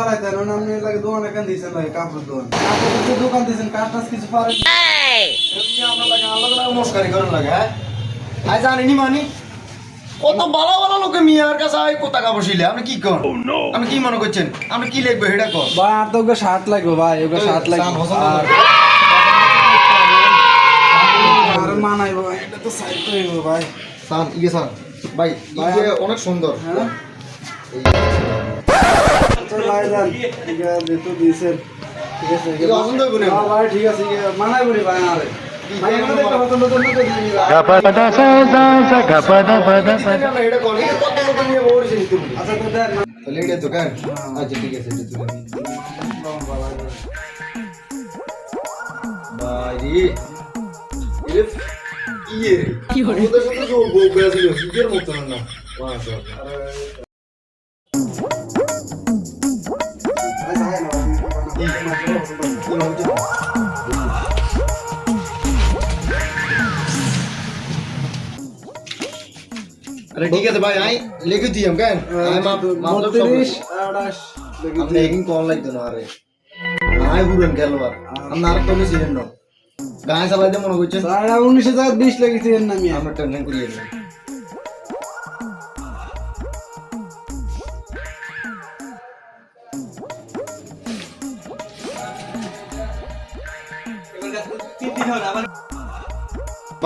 চালাইতেন আপনি লাগে দোকান এখান দিয়েছেন লাগে কাপড় দোকান দোকান দিয়েছেন কাজ টাজ কিছু পারেন আমরা লাগে আলাদা মস্কারি করেন লাগে হ্যাঁ আই জানিনি মানি কত ভালো ভালো লোকে মিয়ার কাছে আই কত টাকা বসিলে আপনি কি করেন আপনি কি মনে করছেন আপনি কি লিখবে সেটা কর ভাই আর তো ওকে শার্ট লাগবে ভাই ওকে শার্ট লাগবে আর মানাই ভাই এটা তো সাইড তো হইব ভাই সান ইয়ে সান ভাই ইয়ে অনেক সুন্দর হ্যাঁ তো লাই যান ঠিক আছে তো দিয়েছেন ঠিক আছে এটা পছন্দ হইব না হ্যাঁ ভাই ঠিক আছে মানাই বলি ভাই আরে ভাই আমাদের তো নতুন নতুন তো দিই এটা কর এটা কত লোকে নিয়ে বলছিস তুমি আচ্ছা তো দেন তাহলে এটা দোকান আচ্ছা ঠিক আছে এটা তুলে ভাই রে এরে ইয়ে কি হরে ওদের সাথে তো বউ গেছিল সিজের মতো না अरे ठीक है तो भाई आई लेके दी हम क्या मतलब 32 28 हम लेकिन कॉल लाइक दोनों आ रहे आई बुरन खेल बार हम नारक तो नहीं सीजन नो गाय सब आते मनो कुछ 1920 লাগিয়েছেন না আমি हम टेंशन करिए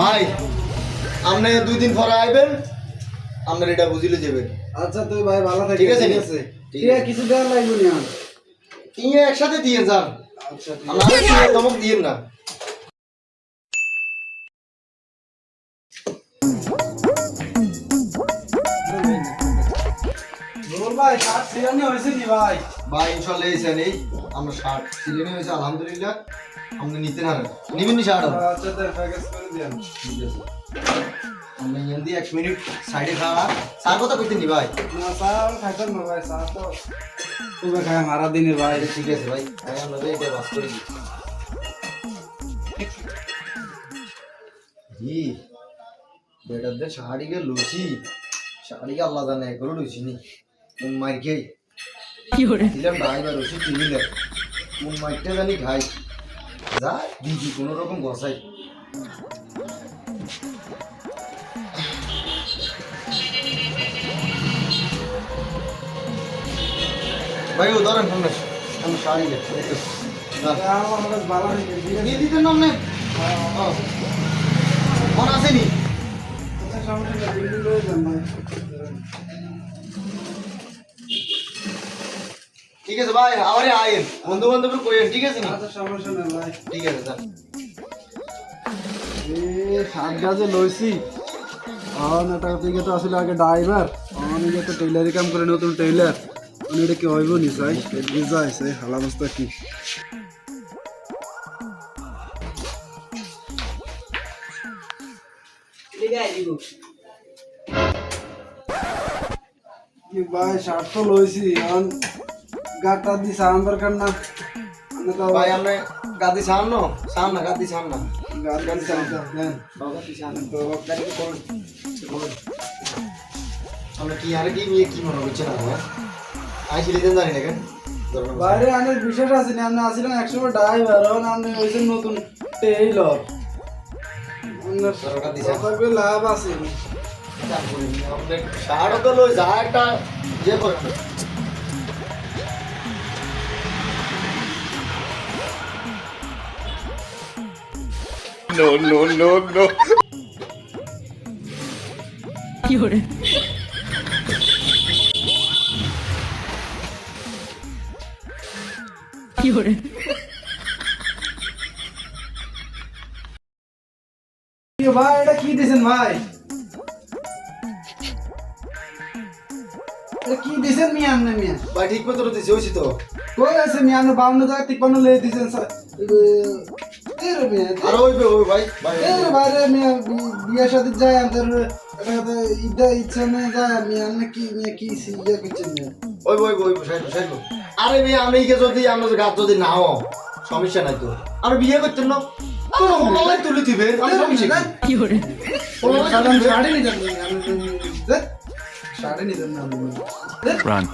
ভাই আপনি 2 দিন পরে আইবেন আপনার এটা বুঝিলে যাবে আচ্ছা তুই ভাই ভালো থাকিস ঠিক আছে ঠিক আছে কিছু দেওয়ার লাগবে না তিন একসাথে দিয়ে যান আচ্ছা ঠিক আমাকে দিয়ে ধমক দিয়েন না জোর ভাই শার্ট সিলানি হয়েছে কি ভাই ভাই ইনশাআল্লাহ এই নেই আমরা শার্ট সিলেনে হয়েছে আলহামদুলিল্লাহ আমরা নিতে না নিবেন নি শার্ট আচ্ছা তাই প্যাকেজ করে দেন ঠিক আছে আমরা এন্দি 1 মিনিট সাইডে খাওয়া স্যার কথা কইতে নি ভাই না স্যার খাইতেন না ভাই স্যার তো তুমি খায় মারা দিনে ভাই ঠিক আছে ভাই আমি আমরা এটা বাস করে দিই জি বেটাদের শাড়িকে লুচি শাড়িকে আল্লাহ জানে করে লুচি নি কোন মার খেয়ে কি করে দিলাম ড্রাইভার ওষুধ কিনলে কোন মাইরটা জানি খাই যা দিদি কোনো রকম বসাই ভাই উদাহরণ শুনে আমি শাড়ি আমাদের ভালো হয়ে দিয়ে দিতেন নাম নেই মনে আসেনি আচ্ছা সমস্যা নেই বিল করে দেন ভাই ঠিক আছে ভাই আমারে আইন বন্ধু বান্ধব কইেন ঠিক আছে নি আচ্ছা সমস্যা নেই ভাই ঠিক আছে স্যার সাত গাছে লইছি এটা থেকে তো আসলে আগে ড্রাইভার আমি তো টেইলারি কাম করে নতুন টেইলার আমি এটা কি হইব নি চাই বুঝা আছে হালা অবস্থা কি ভাই শার্ট তো লইছি এখন গাটা দি সান দরকার না ভাই আমরা গাদি সামনো সামনা গাদি সামনা গাদি সান দেন গাদি সামনা তো গাদি কোন আমরা কি আর কি নিয়ে কি মনে হচ্ছে না ভাই আইছিলে দেন জানি না কেন বাইরে অনেক বিশেষ আছে না আপনি আসিলেন একসময় ড্রাইভার এখন আপনি হয়েছেন নতুন টেইলর সরকার দিছে তবে লাভ আছে শাড়ি তো লই যা একটা ইয়ে করে no. কি হরে কি হরে ভাই এটা কি দিছেন ভাই এটা কি দিছেন মিয়া আমনে মিয়া ভাই ঠিক মতো দিছি হইছি তো কই আছে মিয়া আমনে 52 টাকা 53 লয়ে দিছেন স্যার এর মিয়া আর ওই ভাই এর বাইরে মিয়া বিয়া শাদী যায় আমাদের এটা ইদা ইচ্ছা না যায় মিয়া আমনে কি মিয়া কি সিয়া করছেন মিয়া ওই সাইড আরে ভাই আমি কি যদি আমরা গাছ যদি না হও সমস্যা নাই তো আর বিয়ে করতেন না তো মোবাইল তুলে দিবেন আমি সমস্যা কি হরে সাধারণ শাড়ি নি জানি শাড়ি নিতেন না Run.